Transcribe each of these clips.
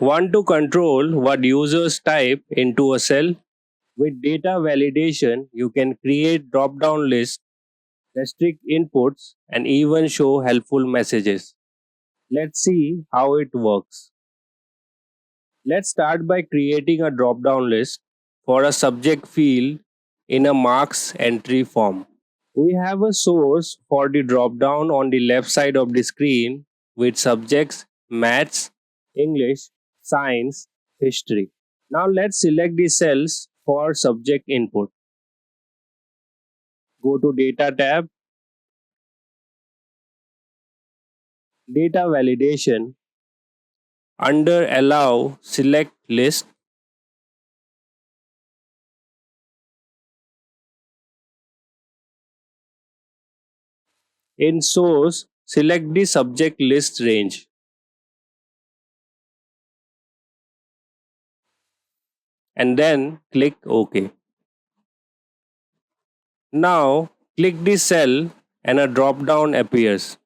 Want to control what users type into a cell? With data validation, you can create drop down lists, restrict inputs, and even show helpful messages. Let's see how it works. Let's start by creating a drop down list for a subject field in a marks entry form. We have a source for the drop down on the left side of the screen with subjects maths, English, science, history. Now let's select the cells for subject input. Go to Data tab, Data Validation. Under Allow, select List. In Source, select the subject list range. And then click OK. Now click the cell and a drop down appears.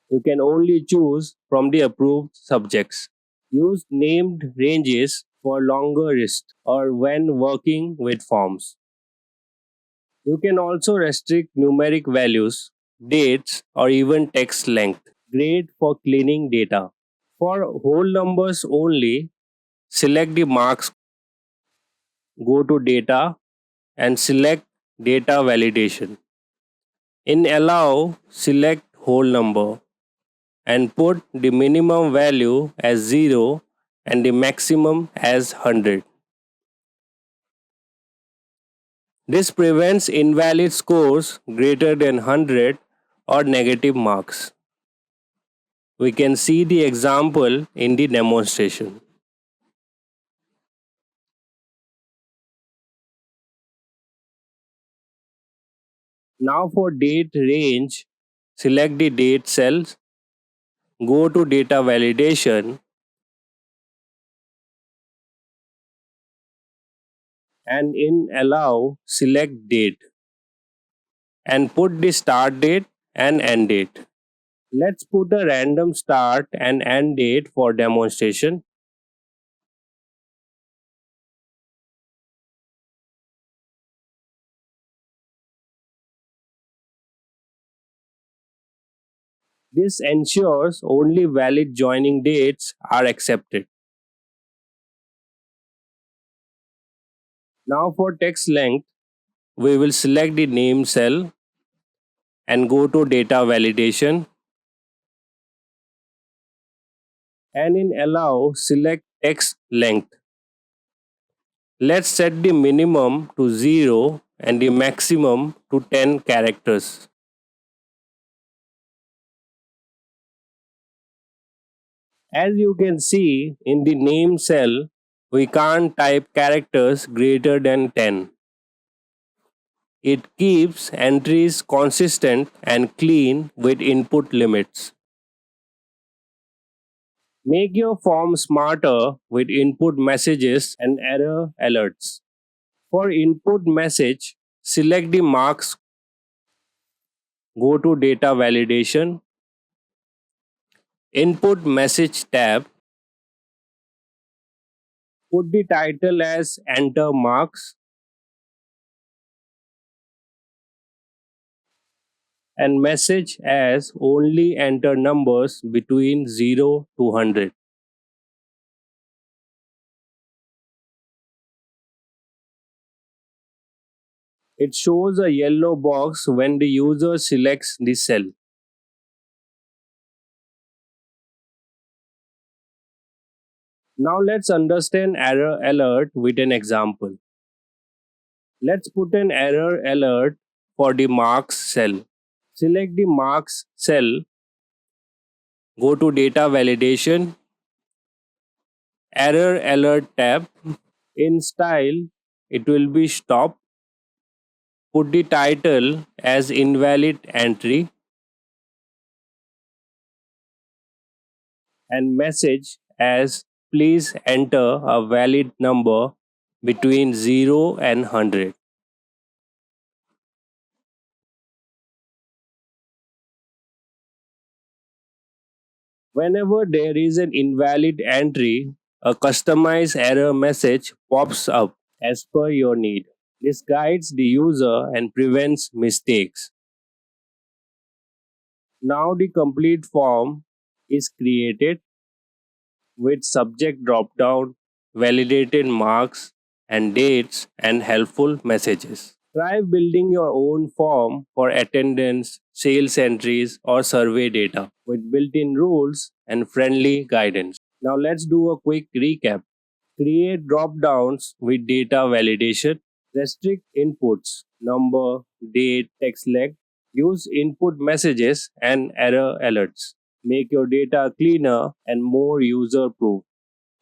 You can only choose from the approved subjects. Use named ranges for longer lists or when working with forms. You can also restrict numeric values, dates, or even text length. Great for cleaning data. For whole numbers only, select the marks, go to Data, and select Data Validation. In Allow, select whole number and put the minimum value as 0 and the maximum as 100. This prevents invalid scores greater than 100 or negative marks. We can see the example in the demonstration. Now for date range, select the date cells, go to data validation, and in allow, select date and put the start date and end date. Let's put a random start and end date for demonstration. This ensures only valid joining dates are accepted. Now for text length, we will select the name cell and go to data validation, and in allow, select text length. Let's set the minimum to 0 and the maximum to 10 characters. As you can see in the name cell, we can't type characters greater than 10. It keeps entries consistent and clean with input limits. Make your form smarter with input messages and error alerts. For input message, select the marks, go to data validation, input message tab, put the title as enter marks and message as only enter numbers between 0 to 100. It shows a yellow box when the user selects the cell. Now let's understand error alert with an example. Let's put an error alert for the marks cell. Select the marks cell, go to data validation, error alert tab. In style, it will be stop. Put the title as invalid entry and message as please enter a valid number between 0 and 100. Whenever there is an invalid entry, A customized error message pops up as per your need. This guides the user and prevents mistakes. Now the complete form is created with subject drop-down, validated marks and dates and helpful messages. Try building your own form for attendance, sales entries or survey data with built-in rules and friendly guidance. Now let's do a quick recap. Create drop-downs with data validation. Restrict inputs, number, date, text length. Use input messages and error alerts. Make your data cleaner and more user proof.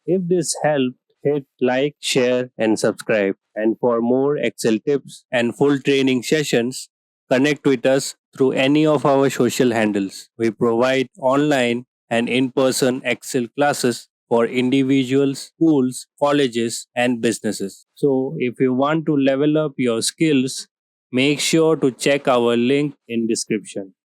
If this helped, hit like, share, and subscribe. And for more Excel tips and full training sessions, connect with us through any of our social handles. We provide online and in person Excel classes for individuals, schools, colleges, and businesses. So, if you want to level up your skills, make sure to check our link in description.